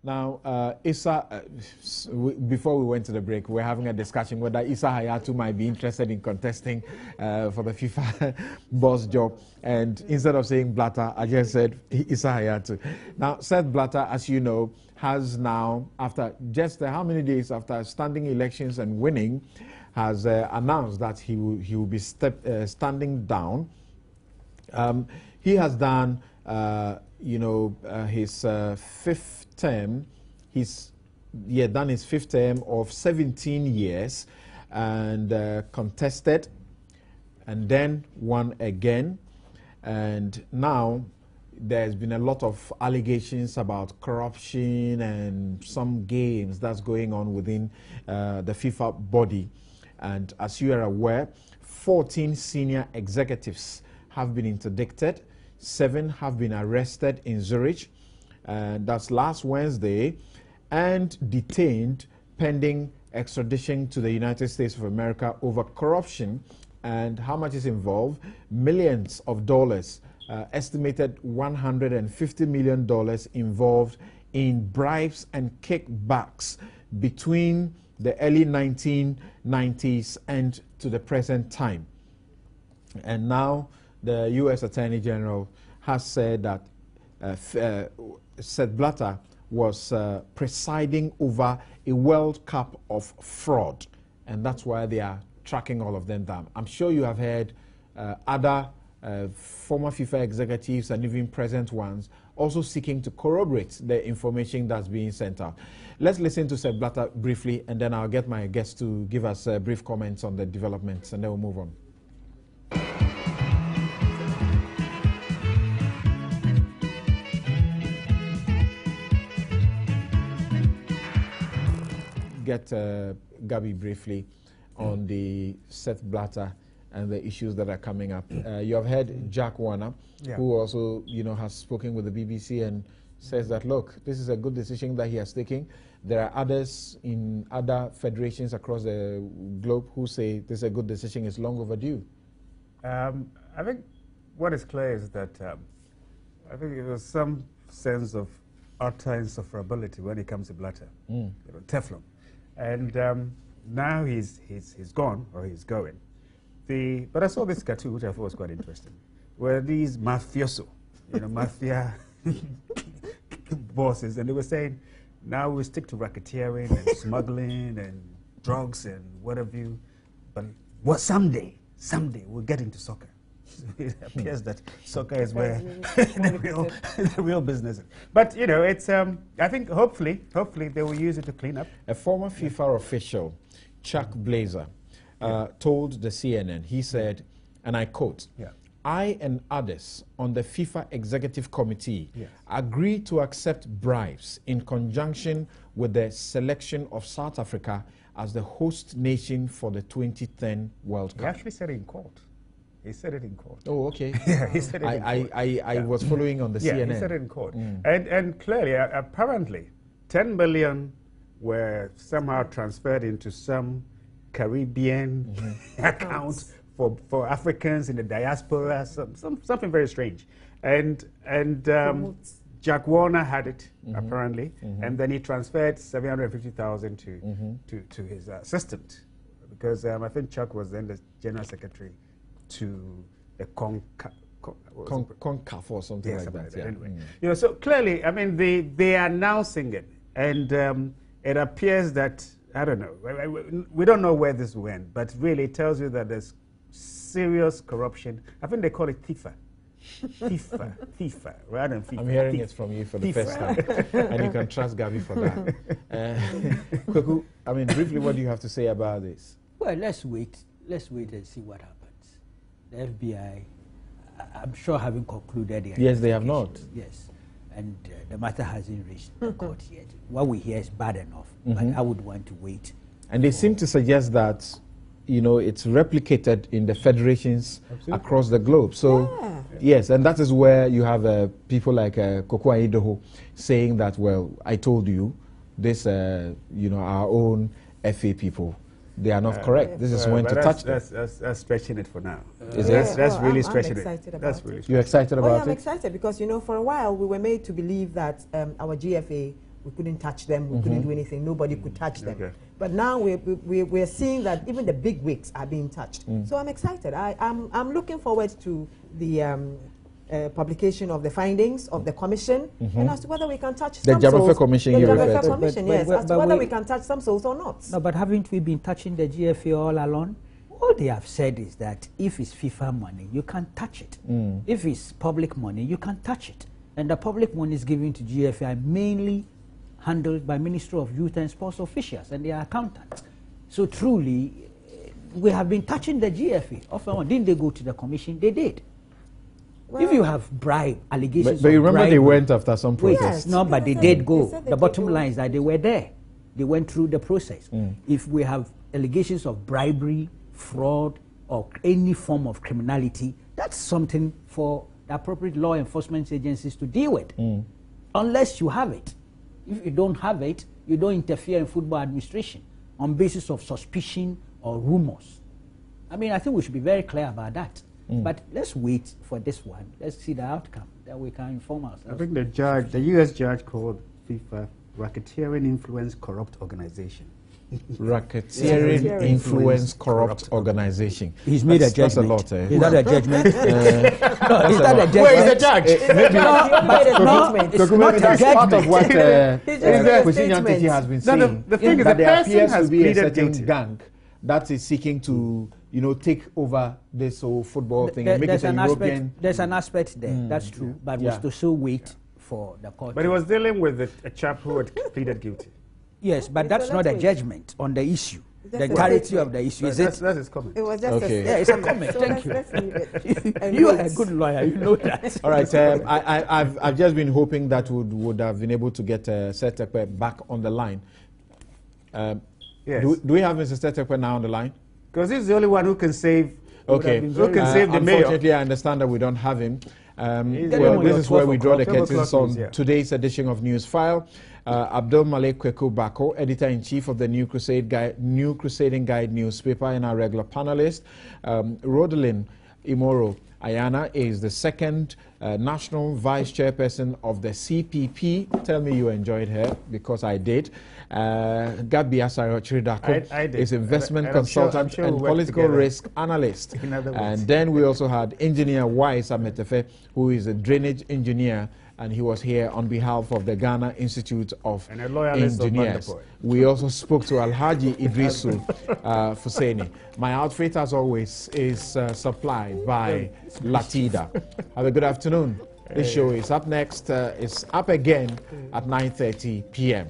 Now, before we went to the break, we were having a discussion whether Issa Hayatou might be interested in contesting for the FIFA boss job. And instead of saying Blatter, I just said Issa Hayatou. Now, Seth Blatter, as you know, has now, after just how many days after standing elections and winning, has announced that he will be standing down. He has done, his fifth term. He's done his fifth term of 17 years and contested and then won again. And now there's been a lot of allegations about corruption and some games that's going on within the FIFA body. And as you are aware, 14 senior executives have been interdicted. 7 have been arrested in Zurich, and that's last Wednesday, and detained pending extradition to the United States of America over corruption. And how much is involved? Millions of dollars, estimated $150 million involved in bribes and kickbacks between the early 1990s and to the present time. And now the U.S. Attorney General has said that Seth Blatter was presiding over a World Cup of fraud, and that's why they are tracking all of them down. I'm sure you have heard other former FIFA executives and even present ones also seeking to corroborate the information that's being sent out. Let's listen to Seth Blatter briefly, and then I'll get my guests to give us brief comments on the developments, and then we'll move on. Get Gabi briefly on the Seth Blatter and the issues that are coming up. You have heard Jack Warner, who also, has spoken with the BBC and says that, look, this is a good decision that he has taken. There are others in other federations across the globe who say this is a good decision, it's long overdue. I think what is clear is that I think there was some sense of utter insufferability when it comes to Blatter, Teflon. And now he's gone, or he's going. But I saw this cartoon, which I thought was quite interesting, where these mafioso, mafia bosses, and they were saying, now we stick to racketeering and smuggling and drugs and what have you, but someday we'll get into soccer. It appears that soccer is where the real business is. But it's I think hopefully they will use it to clean up. A former FIFA official, Chuck Blazer, told the CNN, he said, and I quote, I and others on the FIFA Executive Committee agree to accept bribes in conjunction with the selection of South Africa as the host nation for the 2010 World Cup. He actually said it in court. He said it in court. Oh, okay. Yeah, he said it in court. I was following on the CNN. Yeah, he said it in court. And clearly, apparently, 10 million were somehow transferred into some Caribbean account for Africans in the diaspora, something very strange. And Jack Warner had it, apparently, and then he transferred 750,000 to his assistant, because I think Chuck was then the general secretary to the CONCAF or something like that. Yeah. Anyway, so clearly, I mean, they are announcing it, and it appears that, I don't know, we don't know where this went, but really it tells you that there's serious corruption. I think they call it FIFA. FIFA, rather than FIFA. I'm hearing it from you for the first time, and you can trust Gabi for that. Kweku, I mean, briefly, what do you have to say about this? Well, let's wait and see what happens. The FBI, I'm sure, haven't concluded their Yes, they have not. Yes, and the matter hasn't reached the court yet. What we hear is bad enough, but I would want to wait. And they seem to suggest that, it's replicated in the federations across the globe. So, yes, and that is where you have people like Koko Aidoho saying that, well, I told you, this, our own FA people, they are not correct. This is when to touch them. That's stretching it for now. That's really stretching it. You're excited about it? I'm excited because, for a while we were made to believe that our GFA We couldn't touch them. We couldn't do anything. Nobody could touch them. Okay. But now we're seeing that even the big wigs are being touched. So I'm excited. I'm looking forward to the publication of the findings of the commission and as to whether we can touch some souls. The Commission, yes, as to whether we can touch some souls or not. No, but haven't we been touching the GFA all along? All they have said is that if it's FIFA money, you can't touch it. If it's public money, you can't touch it. And the public money is given to GFA mainly handled by Ministry of Youth and Sports officials and their accountants. So truly, we have been touching the GFA. Often, didn't they go to the commission? They did. Well, if you have bribe allegations, but you remember they went after some protests. Yes, no, but they did go. The bottom line is that they were there. They went through the process. If we have allegations of bribery, fraud, or any form of criminality, that's something for the appropriate law enforcement agencies to deal with. Unless you have it. If you don't have it, you don't interfere in football administration on basis of suspicion or rumors. I mean, I think we should be very clear about that. But let's wait for this one. Let's see the outcome, that we can inform ourselves. I think the U.S. judge called FIFA racketeering influence corrupt organization. Racketeering influence corrupt organization. He's made a judgment. That's a lot, eh? Is that a judgment? No, is that a judgment? Where is the judge? It's not a that's part of what Kwesi has been saying. The thing is, that the there person appears has to be a pleaded certain guilty. gang that is seeking to, take over this whole football thing and make it a European. There's an aspect there. That's true. But we still wait for the court. But he was dealing with a chap who had pleaded guilty. Yes, but that's not a judgment on the issue. The entirety of the issue. That's his comment. It was just yeah, it's a comment. Thank you. Let's leave it. You are a good lawyer. You know that. All right. I've just been hoping that we would have been able to get Setekwe back on the line. Yes. Do we have Mr. Setekwe now on the line? Because he's the only one who can save. Okay. Who can save the mayor? Unfortunately, I understand that we don't have him. Well, this is where we draw the curtains on today's edition of Newsfile. Abdul Malik Kweku Bako, editor-in-chief of the New Crusading Guide newspaper, and our regular panelist. Rodelyn Imoro Ayana is the second national vice chairperson of the CPP. Tell me you enjoyed her, because I did. Gabi Asaro is investment consultant and political risk analyst. And then we also had engineer Wise Ametefe, who is a drainage engineer, and he was here on behalf of the Ghana Institute of Engineers. We also spoke to Alhaji Idrisu Fuseni. My outfit, as always, is supplied by Latida. Have a good afternoon. This show is up next. It's up again at 9:30 p.m.